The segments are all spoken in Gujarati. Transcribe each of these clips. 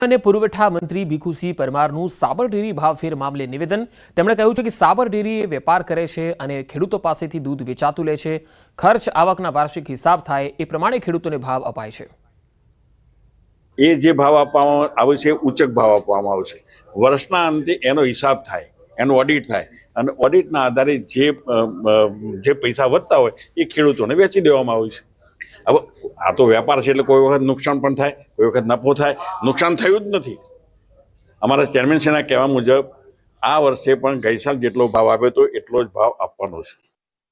અને પુરવઠા મંત્રી ભીખુસિંહ પરમારનું સાબર ડેરી ભાવફેર મામલે નિવેદન। તેમણે કહ્યું છે કે સાબર ડેરી વેપાર કરે છે અને ખેડૂતો પાસેથી દૂધ વેચાતું લે છે। ખર્ચ આવકના વાર્ષિક હિસાબ થાય એ પ્રમાણે ખેડૂતોને ભાવ અપાય છે। એ જે ભાવ આપવામાં આવે છે ઉચ્ચક ભાવ આપવામાં આવે છે। વર્ષના અંતે એનો હિસાબ થાય, એનું ઓડિટ થાય અને ઓડિટના આધારે જે પૈસા વધતા હોય એ ખેડૂતોને વેચી દેવામાં આવે છે। હવે આ તો વેપાર છે એટલે કોઈ વખત નુકસાન પણ થાય, કોઈ વખત નફો થાય। નુકસાન થયું જ નથી। અમારા ચેરમેનશ્રીના કહેવા મુજબ આ વર્ષે પણ ગઈ સાલ જેટલો ભાવ આપ્યો હતો એટલો જ ભાવ આપવાનો છે।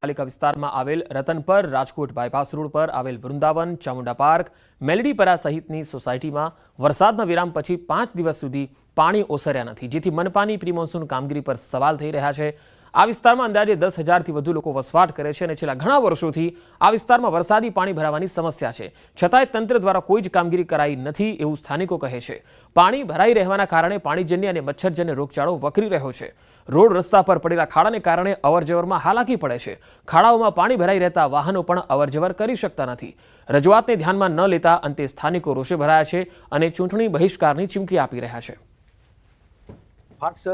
પાલિકા વિસ્તારમાં આવેલ રતનપર, રાજકોટ બાયપાસ રોડ પર આવેલ વૃંદાવન, ચામુંડા પાર્ક, મેલડીપરા સહિતની સોસાયટીમાં વરસાદના વિરામ પછી 5 દિવસ સુધી પાણી ઓસર્યા નથી, જેથી મનપાની પ્રી મોન્સૂન કામગીરી પર સવાલ થઈ રહ્યા છે। આ વિસ્તારમાં અંદાજે 10,000થી વધુ લોકો વસવાટ કરે છે અને છેલ્લા ઘણા વર્ષોથી આ વિસ્તારમાં વરસાદી પાણી ભરાવાની સમસ્યા છે, છતાંય તંત્ર દ્વારા કોઈ જ કામગીરી કરાઈ નથી એવું સ્થાનિકો કહે છે। પાણી ભરાઈ રહેવાના કારણે પાણીજન્ય અને મચ્છરજન્ય રોગચાળો વકરી રહ્યો છે। રોડ રસ્તા પર પડેલા ખાડાને કારણે અવરજવરમાં હાલાકી પડે છે। ખાડાઓમાં પાણી ભરાઈ રહેતા વાહનો પણ અવરજવર કરી શકતા નથી। રજૂઆતને ધ્યાનમાં ન લેતા અંતે સ્થાનિકો રોષે ભરાયા છે અને ચૂંટણી બહિષ્કારની ચીમકી આપી રહ્યા છે।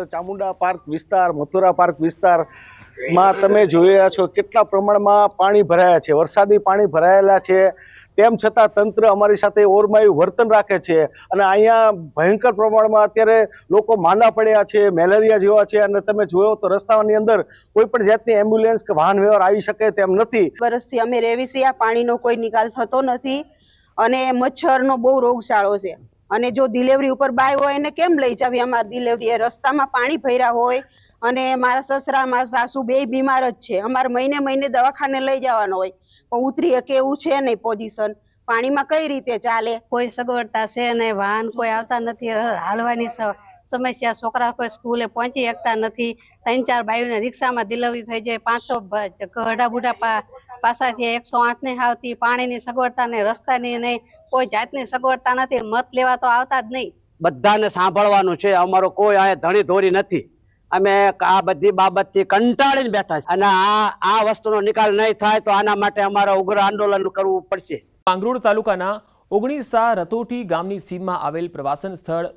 ચામુંડા પાર્ક વિસ્તાર, મથુરા પાર્ક વિસ્તારમાં તમે જોઈ રહ્યા છો કેટલા પ્રમાણમાં પાણી ભરાયા છે। વરસાદી પાણી ભરાયેલા છે, તેમ છતાં તંત્ર અમારી સાથે ઓરમાયું વર્તન રાખે છે અને અહીંયા ભયંકર પ્રમાણમાં અત્યારે લોકો માંદા પડ્યા છે, મેલેરિયા જેવા છે। અને તમે જોયો તો રસ્તાની અંદર કોઈ પણ જાતની એમ્બ્યુલન્સ કે વાહન વ્યવહાર આવી શકે તેમ નથી। વર્ષથી અમે રહેવી છીએ, આ પાણીનો કોઈ નિકાલ થતો નથી અને મચ્છરનો બહુ રોગચાળો છે। અને જો ડિલિવરી ઉપર બાય હોય એને કેમ લઈ જાવી? અમારી ડિલિવરી એ રસ્તામાં પાણી ભર્યા હોય અને મારા સસરા, મારા સાસુ બે બીમાર જ છે। અમારે મહિને મહિને દવાખાને લઈ જવાનો હોય પણ ઉતરી શકે એવું છે નહીં પોઝિશન। પાણીમાં કઈ રીતે ચાલે? કોઈ સગવડતા છે નહીં, વાહન કોઈ આવતા નથી, હાલવાની સમસ્યા, છોકરા કોઈ સ્કૂલે પહોંચી શકતા નથી। 3-4 બાયુને રિક્ષામાં ડિલિવરી થઈ જાય, 500 ગઢા બુઢા પાસાથી 108 નહીં આવતી, પાણીની સગવડતા નહીં, રસ્તાની નહીં, કોઈ જાતની સગવડતા નથી। મત લેવા તો આવતા જ નહીં। બધાને સાંભળવાનું છે, અમારો કોઈ આ ધણી ધોરી નથી। અમે આ બધી બાબતથી કંટાળીને બેઠા છે અને આ વસ્તુનો નિકાલ નહીં થાય તો આના માટે અમારે ઉગ્ર આંદોલન કરવું પડશે। માંગરોળ તાલુકાના ઓગણીસા રતોટી ગામની સીમમાં આવેલ પ્રવાસન સ્થળ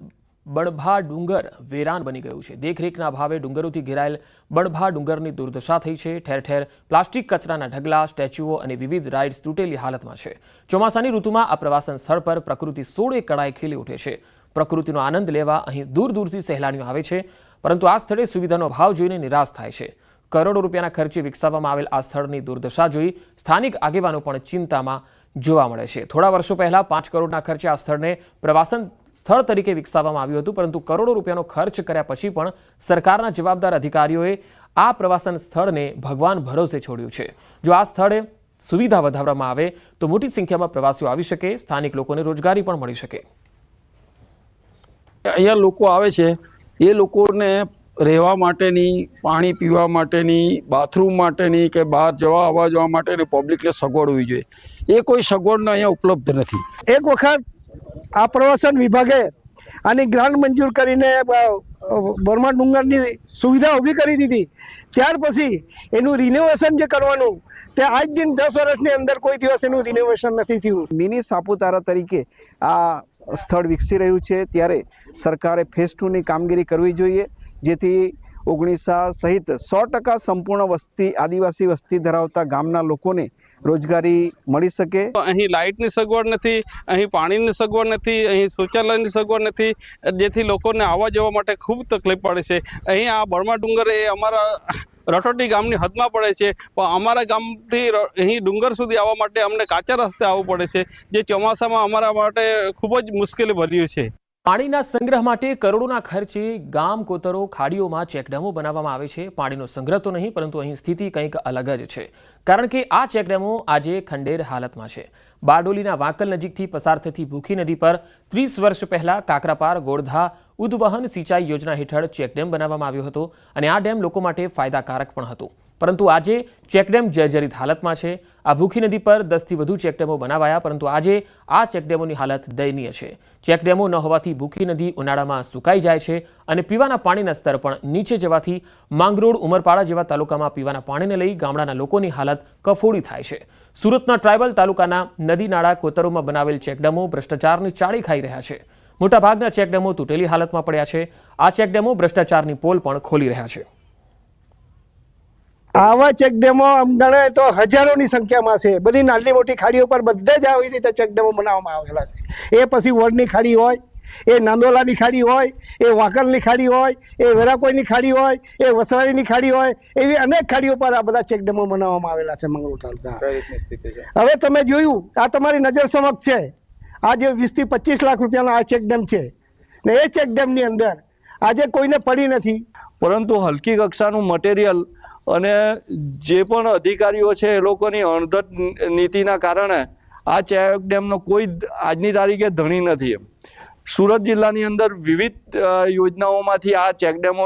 બણભા ડુંગર વેરાન બની ગયું છે। દેખરેખના અભાવે ડુંગરોથી ઘેરાયેલ બણભા ડુંગરની દુર્દશા થઈ છે। ઠેર ઠેર પ્લાસ્ટિક કચરાના ઢગલા, સ્ટેચ્યુઓ અને વિવિધ રાઇડ્સ તૂટેલી હાલતમાં છે। ચોમાસાની ઋતુમાં આ પ્રવાસન સ્થળ પર પ્રકૃતિ 16 કળાએ ખીલી ઉઠે છે। પ્રકૃતિનો આનંદ લેવા અહીં દૂર દૂરથી સહેલાણીઓ આવે છે, પરંતુ આ સ્થળે સુવિધાનો અભાવ જોઈને નિરાશ થાય છે। કરોડો રૂપિયાના ખર્ચે વિકસાવવામાં આવેલ આ સ્થળની દુર્દશા જોઈ સ્થાનિક આગેવાનો પણ ચિંતામાં જોવા મળે છે। થોડા વર્ષો પહેલા 5 કરોડના ખર્ચે આ સ્થળને પ્રવાસન સ્થળ તરીકે વિકસાવવામાં આવ્યું હતું, પરંતુ કરોડો રૂપિયાનો ખર્ચ કર્યા પછી પણ સરકારના જવાબદાર અધિકારીઓએ આ પ્રવાસન સ્થળને ભગવાન ભરોસે છોડ્યું છે। જો આ સ્થળે સુવિધા વધારવામાં આવે તો મોટી સંખ્યામાં પ્રવાસીઓ આવી શકે, સ્થાનિક લોકોને રોજગારી પણ મળી શકે। અહીંયા લોકો આવે છે, એ લોકોને રહેવા માટેની, પાણી પીવા માટેની, બાથરૂમ માટેની કે બહાર આવવા જવા માટેની પબ્લિકને સગવડ હોવી જોઈએ। એ કોઈ સગવડનો અહીંયા ઉપલબ્ધ નથી। એક વખત આ પ્રવાસન વિભાગે આની ગ્રાન્ટ મંજૂર કરીને બરમા ડુંગરની સુવિધા ઊભી કરી દીધી, ત્યાર પછી એનું રિનોવેશન જે કરવાનું તે આજ દિન 10 વર્ષની અંદર કોઈ દિવસ એનું રિનોવેશન નથી થયું। મિની સાપુતારા તરીકે આ સ્થળ વિકસી રહ્યું છે, ત્યારે સરકારે ફેઝ 2ની કામગીરી કરવી જોઈએ, જેથી ઓગણીસા સહિત 100% સંપૂર્ણ વસ્તી, આદિવાસી વસ્તી ધરાવતા ગામના લોકોને રોજગારી મળી શકે। અહીં લાઇટની સગવડ નથી, અહીં પાણીની સગવડ નથી, અહીં શૌચાલયની સગવડ નથી, જેથી લોકોને આવવા જવા માટે ખૂબ તકલીફ પડે છે। અહીં આ બરમા ડુંગર એ અમારા રટોટી ગામની હદમાં પડે છે, પણ અમારા ગામથી અહીં ડુંગર સુધી આવવા માટે અમને કાચા રસ્તે આવવું પડે છે, જે ચોમાસામાં અમારા માટે ખૂબ જ મુશ્કેલી ભર્યું છે। પાણીના સંગ્રહ માટે કરોડોના ખર્ચે ગામ કોતરો, ખાડીઓમાં ચેકડેમો બનાવવામાં આવે છે। પાણીનો સંગ્રહ તો નહીં, પરંતુ અહીં સ્થિતિ કંઈક અલગ જ છે, કારણ કે આ ચેકડેમો આજે ખંડેર હાલતમાં છે। બારડોલીના વાંકલ નજીકથી પસાર થતી ભૂખી નદી પર 30 વર્ષ પહેલા કાકરાપાર ગોળધા ઉદ્વહન સિંચાઈ યોજના હેઠળ ચેકડેમ બનાવવામાં આવ્યો હતો અને આ ડેમ લોકો માટે ફાયદાકારક પણ હતો, પરંતુ આજે ચેકડેમ જર્જરિત હાલતમાં છે। આ ભૂખી નદી પર 10થી વધુ ચેકડેમો બનાવાયા, પરંતુ આજે આ ચેકડેમોની હાલત દયનીય છે। ચેકડેમો ન હોવાથી ભૂખી નદી ઉનાળામાં સુકાઈ જાય છે અને પીવાના પાણીના સ્તર પણ નીચે જવાથી માંગરોળ, ઉમરપાડા જેવા તાલુકામાં પીવાના પાણીને લઈ ગામડાના લોકોની હાલત કફોડી થાય છે। સુરતના ટ્રાયબલ તાલુકાના નદી નાળા કોતરોમાં બનાવેલ ચેકડેમો ભ્રષ્ટાચારની ચાળી ખાઈ રહ્યા છે। મોટાભાગના ચેકડેમો તૂટેલી હાલતમાં પડ્યા છે. આ ચેકડેમો ભ્રષ્ટાચારની પોલ પણ ખોલી રહ્યા છે. આવા ચેકડેમો ગણે તો હજારોની સંખ્યામાં છે. બધી નાની મોટી ખાડીઓ પર બધે જ આવી રીતે ચેકડેમો બનાવવામાં આવેલા છે. એ પછી વડની ખાડી હોય, એ નાંદોલાની ખાડી હોય, એ વાંકલની ખાડી હોય, એ વેરાકોઈની ખાડી હોય, એ વસરાણીની ખાડી હોય, એવી અનેક ખાડીઓ પર આ બધા ચેકડેમો બનાવવામાં આવેલા છે મંગળૂર તાલુકા. હવે તમે જોયું, આ તમારી નજર સમક્ષ છે, આ જે 20 થી 25 લાખ રૂપિયાનો આ ચેકડેમ છે ને એ ચેકડેમની અંદર આજે કોઈને પડી નથી. પરંતુ હલકી કક્ષાનું મટીરિયલ અને જે પણ અધિકારીઓ છે એ લોકોની અણધટ નીતિના કારણે આ ચેકડેમનો કોઈ આજની તારીખે ધણી નથી. સુરત જિલ્લાની અંદર વિવિધ યોજનાઓમાંથી આ ચેકડેમો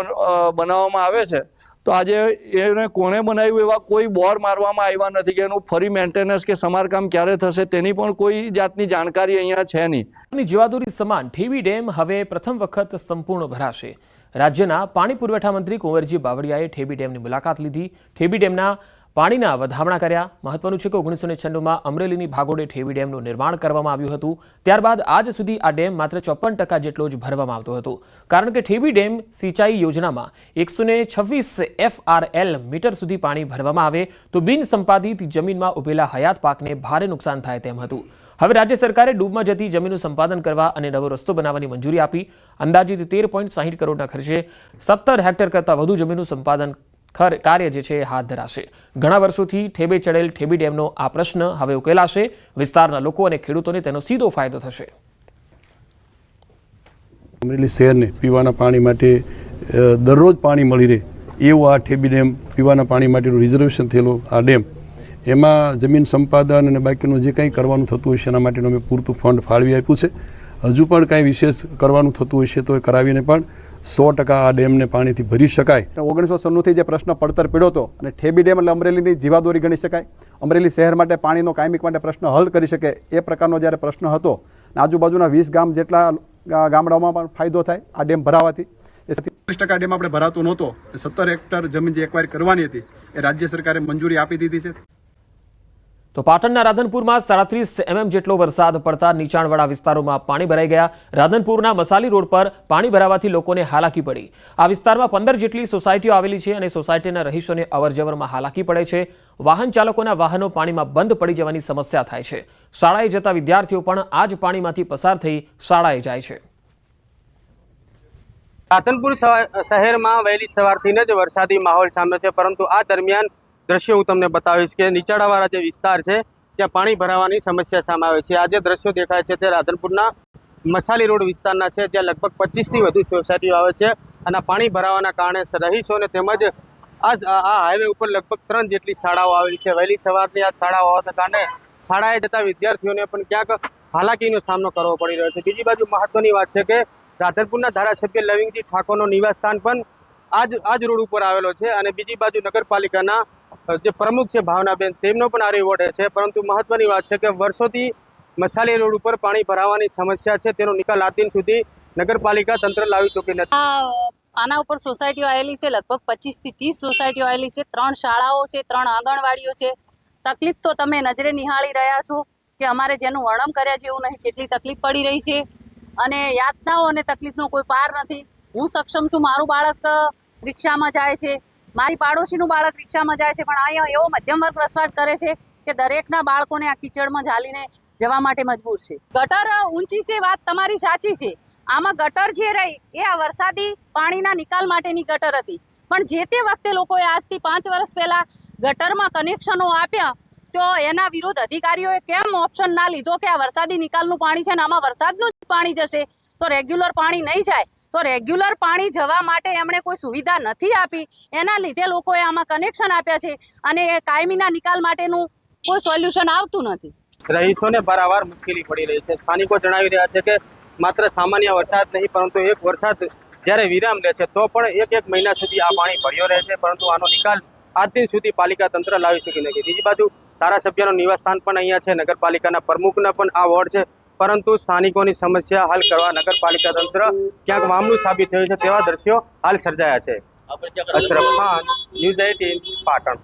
બનાવવામાં આવે છે. તો આજે એને કોણે બનાવ્યું એવા કોઈ બોર મારવામાં આવ્યા નથી કે એનું ફરી મેન્ટેનન્સ કે સમારકામ ક્યારે થશે તેની પણ કોઈ જાતની જાણકારી અહીંયા છે નહીં. જીવાદોરી સમાન ઠેબી ડેમ હવે પ્રથમ વખત સંપૂર્ણ ભરાશે. રાજ્યના પાણી પુરવઠા મંત્રી કુંવરજી બાવળિયાએ ઠેબી ડેમની મુલાકાત લીધી. ઠેબી ડેમના પાણીના વધામણા કર્યા. મહત્વનું છે કે 1996માં અમરેલીની ભાગોળે ઠેબી ડેમનું નિર્માણ કરવામાં આવ્યું હતું. ત્યારબાદ આજ સુધી આ ડેમ માત્ર 54% જેટલો જ ભરવામાં આવતો હતો. કારણ કે ઠેબી ડેમ સિંચાઈ યોજનામાં 126 FRL મીટર સુધી પાણી ભરવામાં આવે તો બિન સંપાદિત જમીનમાં ઉભેલા હયાત પાકને ભારે નુકસાન થાય તેમ હતું. હવે રાજ્ય સરકારે ડૂબમાં જતી જમીનનું સંપાદન કરવા અને નવો રસ્તો બનાવવાની મંજૂરી આપી. અંદાજિત 13.60 કરોડના ખર્ચે 17 હેક્ટર કરતાં વધુ જમીનનું સંપાદન કાર્ય જે છે હાથ ધરાશે. ઘણા વર્ષોથી ઠેબે ચડેલ ઠેબી ડેમનો આ પ્રશ્ન હવે ઉકેલાશે. વિસ્તારના લોકો અને ખેડૂતોને તેનો સીધો ફાયદો થશે. અમરેલી શહેરને પીવાના પાણી માટે દરરોજ પાણી મળી રહે એવું આ ઠેબી ડેમ પીવાના પાણી માટેનું રિઝર્વેશન થયેલો આ ડેમ, એમાં જમીન સંપાદન અને બાકીનું જે કંઈ કરવાનું થતું હશે એના માટેનું અમે પૂરતું ફંડ ફાળવી આપ્યું છે. હજુ પણ કાંઈ વિશેષ કરવાનું થતું હશે તો એ કરાવીને પણ 100% આ ડેમને પાણીથી ભરી શકાય. 1996થી જે પ્રશ્ન પડતર પીડ્યો હતો અને ઠેબી ડેમ એટલે અમરેલીની જીવાદોરી ગણી શકાય. અમરેલી શહેર માટે પાણીનો કાયમિક માટે પ્રશ્ન હલ કરી શકે એ પ્રકારનો જ્યારે પ્રશ્ન હતો, આજુબાજુના 20 ગામ જેટલા ગામડાઓમાં પણ ફાયદો થાય આ ડેમ ભરાવાથી. 30% ડેમ આપણે ભરાતો નહોતો. 17 હેક્ટર જમીન જે એક્વાયર કરવાની હતી એ રાજ્ય સરકારે મંજૂરી આપી દીધી છે. તો પાટણના રાધનપુરમાં 37 mm જેટલો વરસાદ પડતા નીચાણવાળા વિસ્તારોમાં પાણી ભરાઈ ગયા. રાધનપુરના મસાલી રોડ પર પાણી ભરાવાથી લોકોને હાલાકી પડી. આ વિસ્તારમાં 15 જેટલી સોસાયટીઓ આવેલી છે અને સોસાયટીના રહીશોને અવરજવરમાં હાલાકી પડે છે. વાહન ચાલકોના વાહનો પાણીમાં બંધ પડી જવાની સમસ્યા થાય છે. શાળાએ જતા વિદ્યાર્થીઓ પણ આ જ પાણીમાંથી પસાર થઈ શાળાએ જાય છે. રાધનપુર શહેરમાં વહેલી સવારથી જ વરસાદી માહોલ જામ્યો છે, પરંતુ આ દરમિયાન દ્રશ્યો હું તમને બતાવીશ કે નીચાણવાળા જે વિસ્તાર છે ત્યાં પાણી ભરાવાની સમસ્યા સામે આવે છે. આ જે દ્રશ્યો દેખાય છે તે રાધનપુરના મસાલી રોડ વિસ્તારના છે, જ્યાં લગભગ 25થી વધુ સોસાયટીઓ આવે છે અને પાણી ભરાવાના કારણે રહીશોને તેમજ આ હાઈવે ઉપર લગભગ 3 જેટલી શાળાઓ આવેલી છે. વહેલી સવારની આ શાળાઓ હોવાના કારણે શાળાએ જતા વિદ્યાર્થીઓને પણ ક્યાંક હાલાકીનો સામનો કરવો પડી રહ્યો છે. બીજી બાજુ મહત્વની વાત છે કે રાધનપુરના ધારાસભ્ય લવિંગજી ઠાકોરનો નિવાસસ્થાન પણ આ જ રોડ ઉપર આવેલો છે અને બીજી બાજુ નગરપાલિકાના જે પ્રમુખ છે ભાવનાબેન, તેમનો પણ આ વોર્ડ છે. પરંતુ મહત્વની વાત છે કે વર્ષોથી મસાલી રોડ ઉપર પાણી ભરાવાની સમસ્યા છે, તેનો નિકાલ આજ દિન સુધી નગરપાલિકા તંત્ર લાવી ચૂકી નથી. આના ઉપર સોસાયટીઓ આવેલી છે, લગભગ 25 થી 30 સોસાયટીઓ આવેલી છે. 3 શાળાઓ છે, 3 આંગણવાડીઓ છે. તકલીફ તો તમે નજરે નિહાળી રહ્યા છો કે અમારે જેનું વર્ણન કર્યા જેવું નહીં કેટલી તકલીફ પડી રહી છે અને યાતનાઓ અને તકલીફનો કોઈ પાર નથી. હું સક્ષમ છું, મારું બાળક રિક્ષામાં જાય છે, મારી પાડોશીનું બાળક રિક્ષામાં જાય છે, પણ અહીંયા એવો મધ્યમ વર્ગ વસવાટ કરે છે કે દરેકના બાળકોને આ કીચડમાં ઝાલીને જવા માટે મજબૂર છે. ગટર ઊંચી છે, વાત તમારી સાચી છે. આમાં ગટર જે રહી એ આ વરસાદી પાણીના નિકાલ માટેની ગટર હતી, પણ જે તે વખતે લોકોએ આજથી 5 વર્ષ પહેલા ગટરમાં કનેક્શનો આપ્યા તો એના વિરુદ્ધ અધિકારીઓએ કેમ ઓપ્શન ના લીધો કે આ વરસાદી નિકાલનું પાણી છે ને આમાં વરસાદનું જ પાણી જશે તો રેગ્યુલર પાણી નહીં જાય. તો રેગ્યુલર પાણી જવા માટે એમણે કોઈ સુવિધા નથી આપી, એના લીધે લોકોએ આમાં કનેક્શન આપ્યા છે અને એ કાયમીના નિકાલ માટેનું કોઈ સોલ્યુશન આવતું નથી. રહીશોને વારંવાર મુશ્કેલી પડી રહી છે. સ્થાનિકો જણાવી રહ્યા છે કે માત્ર સામાન્ય વરસાદ નહીં, પરંતુ એક વરસાદ જ્યારે વિરામ લે છે તો પણ એક મહિના સુધી આ પાણી ભર્યો રહે છે, પરંતુ આનો નિકાલ આજ દિન સુધી પાલિકા તંત્ર લાવી શકી નથી. બીજી બાજુ ધારાસભ્યનું નિવાસસ્થાન પણ અહીંયા છે, નગરપાલિકાના પ્રમુખના પણ આ વોર્ડ છે, પરંતુ સ્થાનિકોની સમસ્યા હલ કરવા નગરપાલિકા તંત્ર ક્યાંક મામલું સાબિત થયું છે તેવા દ્રશ્યો હાલ સર્જાયા છે. અશરફ ખાન, ન્યૂઝ 18, પાટણ.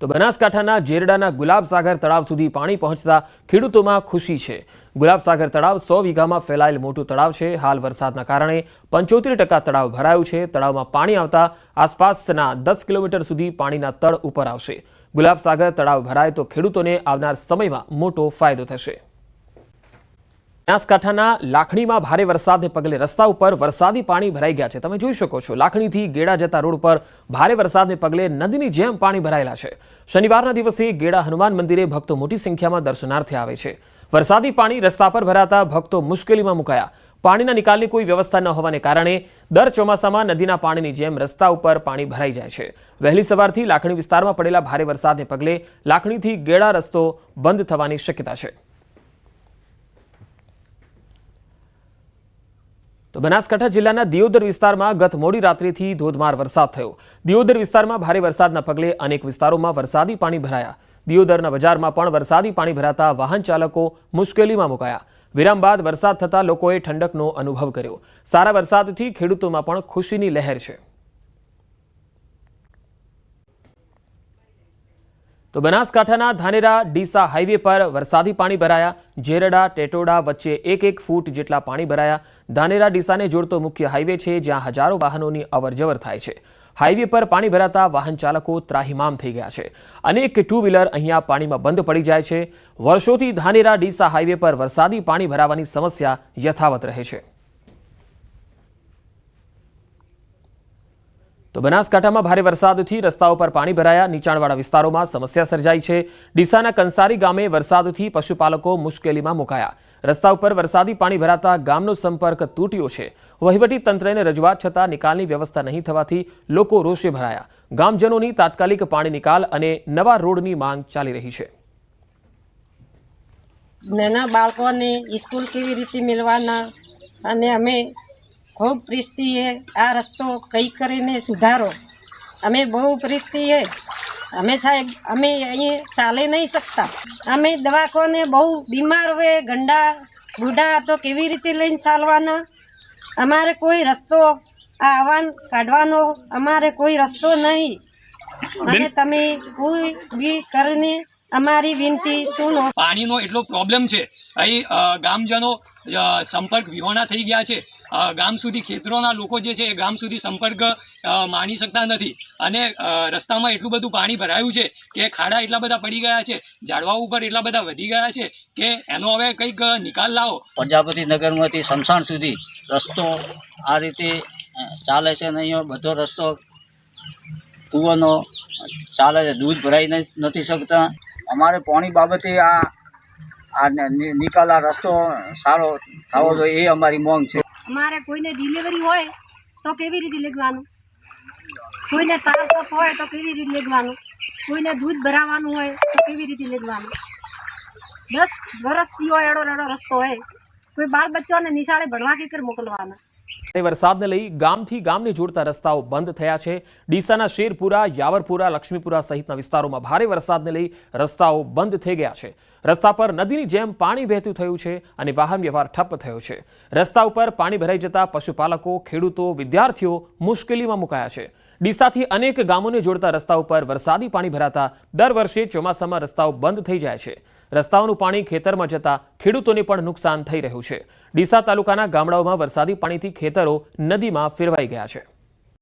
તો બનાસકાંઠાના જેરડાના ગુલાબસાગર તળાવ સુધી પાણી પહોંચતા ખેડૂતોમાં ખુશી છે. ગુલાબસાગર તળાવ 100 વીઘામાં ફેલાયેલ મોટું તળાવ છે. હાલ વરસાદના કારણે 75% તળાવ ભરાયું છે. તળાવમાં પાણી આવતા આસપાસના 10 કિલોમીટર સુધી પાણીના તળ ઉપર આવશે. ગુલાબસાગર તળાવ ભરાય તો ખેડૂતોને આવનાર સમયમાં મોટો ફાયદો થશે. બનાસકાંઠાના લાખણીમાં ભારે વરસાદને પગલે રસ્તા ઉપર વરસાદી પાણી ભરાઈ ગયા છે. તમે જોઈ શકો છો, લાખણીથી ગેડા જતા રોડ પર ભારે વરસાદને પગલે નદીની જેમ પાણી ભરાયેલા છે. શનિવારના દિવસે ગેડા હનુમાન મંદિરે ભક્તો મોટી સંખ્યામાં દર્શનાર્થે આવે છે. વરસાદી પાણી રસ્તા પર ભરાતા ભક્તો મુશ્કેલીમાં મુકાયા. પાણીના નિકાલની કોઈ વ્યવસ્થા ન હોવાને કારણે દર ચોમાસામાં નદીના પાણીની જેમ રસ્તા ઉપર પાણી ભરાઈ જાય છે. વહેલી સવારથી લાખણી વિસ્તારમાં પડેલા ભારે વરસાદને પગલે લાખણીથી ગેડા રસ્તો બંધ થવાની શક્યતા છે. તો બનાસકાંઠા જિલ્લાના દિયોદર વિસ્તારમાં ગત મોડી રાત્રિથી ધોધમાર વરસાદ થયો. દિયોદર વિસ્તારમાં ભારે વરસાદના પગલે અનેક વિસ્તારોમાં વરસાદી પાણી ભરાયા. દિયોદરના બજારમાં પણ વરસાદી પાણી ભરાતા વાહન ચાલકો મુશ્કેલીમાં મુકાયા. વિરામ બાદ વરસાદ થતા લોકોએ ઠંડકનો અનુભવ કર્યો. સારા વરસાદથી ખેડૂતોમાં પણ ખુશીની લહેર છે. તો બનાસકાંઠાના ધાનેરા ડીસા હાઈવે પર વરસાદી પાણી ભરાયા. જેરડા ટેટોડા વચ્ચે 1 ફૂટ જેટલા પાણી ભરાયા. ધાનેરા ડીસાને જોડતો મુખ્ય હાઈવે છે, જ્યાં હજારો વાહનોની અવરજવર થાય છે. હાઈવે પર પાણી ભરાતા વાહન ચાલકો ત્રાહિમામ થઈ ગયા છે. અનેક ટુ વ્હીલર અહીંયા પાણીમાં બંધ પડી જાય છે. વર્ષોથી ધાનેરા ડીસા હાઈવે પર વરસાદી પાણી ભરાવાની સમસ્યા યથાવત રહે છે. તો બનાસકાંઠામાં ભારે વરસાદથી રસ્તાઓ પર પાણી ભરાયા. નીચાણવાળા વિસ્તારોમાં સમસ્યા સર્જાઈ છે. ડીસાના કંસારી ગામે વરસાદથી પશુપાલકો મુશ્કેલીમાં મુકાયા. રસ્તા ઉપર વરસાદી પાણી ભરાતા ગામનો સંપર્ક તૂટ્યો છે. વહીવટી તંત્રને રજૂઆત છતાં નિકાલની વ્યવસ્થા નહીં થવાથી લોકો રોષે ભરાયા. ગામજનોની તાત્કાલિક પાણી નિકાલ અને નવા રોડની માંગ ચાલી રહી છે. નાના બાળકોને સ્કૂલ કેવી રીતે મેળવાના, અને અમે ખૂબ પરિસ્થિતિ આ રસ્તો કઈ કરીને સુધારો. અમે બહુ પરિસ્થિતિ અમે સાહેબ અમે અહીં ચાલી નહીં શકતા. અમે દવાખાને બહુ બીમાર હોય, ગંડા બુઢા તો કેવી રીતે લઈને ચાલવાના. અમારે કોઈ રસ્તો આવવાન કાઢવાનો અમારે કોઈ રસ્તો નહીં. અને તમે કોઈ બી કરીને અમારી વિનંતી સુનો. પાણીનો એટલો પ્રોબ્લેમ છે. અહીં ગામજનો સંપર્ક વિહોણા થઈ ગયા છે. ગામ સુધી ખેતરોના લોકો જે છે એ ગામ સુધી સંપર્ક માણી શકતા નથી. અને રસ્તામાં એટલું બધું પાણી ભરાયું છે કે ખાડા એટલા બધા પડી ગયા છે, ઝાડવાઓ ઉપર એટલા બધા વધી ગયા છે કે એનો હવે કંઈક નિકાલ લાવો. પ્રજાપતિ નગરમાંથી શમશાન સુધી રસ્તો આ રીતે ચાલે છે. અને અહીંયા બધો રસ્તો કૂવાનો ચાલે છે, દૂધ ભરાઈ નથી શકતા. અમારે પાણી બાબતે આ નિકાલ, આ રસ્તો સારો થવો જોઈએ એ અમારી માંગ છે. અમારે કોઈને ડિલિવરી હોય તો કેવી રીતે લેવાનું, કોઈને તાવ કફ હોય તો કેવી રીતે લેવાનું, કોઈને દૂધ ભરાવાનું હોય તો કેવી રીતે લેવાનું. 10 વર્ષથી હોય એડો રસ્તો હોય, કોઈ બાળ બચ્ચાને નિશાળે ભણવા કે મોકલવાના. વરસાદને લઈ ગામથી ગામને જોડતા રસ્તાઓ બંધ થયા છે. ડીસાના શેરપુરા, યાવરપુરા, લક્ષ્મીપુરા સહિતના વિસ્તારોમાં ભારે વરસાદને લઈ રસ્તાઓ બંધ થઈ ગયા છે. રસ્તા પર નદીની જેમ પાણી વહેતું થયું છે અને વાહન વ્યવહાર ઠપ્પ થયો છે. રસ્તા ઉપર પાણી ભરાઈ જતા પશુપાલકો, ખેડૂતો, વિદ્યાર્થીઓ મુશ્કેલીમાં મુકાયા છે. ડીસાથી અનેક ગામોને જોડતા રસ્તા ઉપર વરસાદી પાણી ભરાતા દર વર્ષે ચોમાસામાં રસ્તાઓ બંધ થઈ જાય છે. રસ્તાઓનું પાણી ખેતરમાં જતા ખેડૂતોને પણ નુકસાન થઈ રહ્યું છે. ડીસા તાલુકાના ગામડાઓમાં વરસાદી પાણીથી ખેતરો નદીમાં ફેરવાઈ ગયા છે.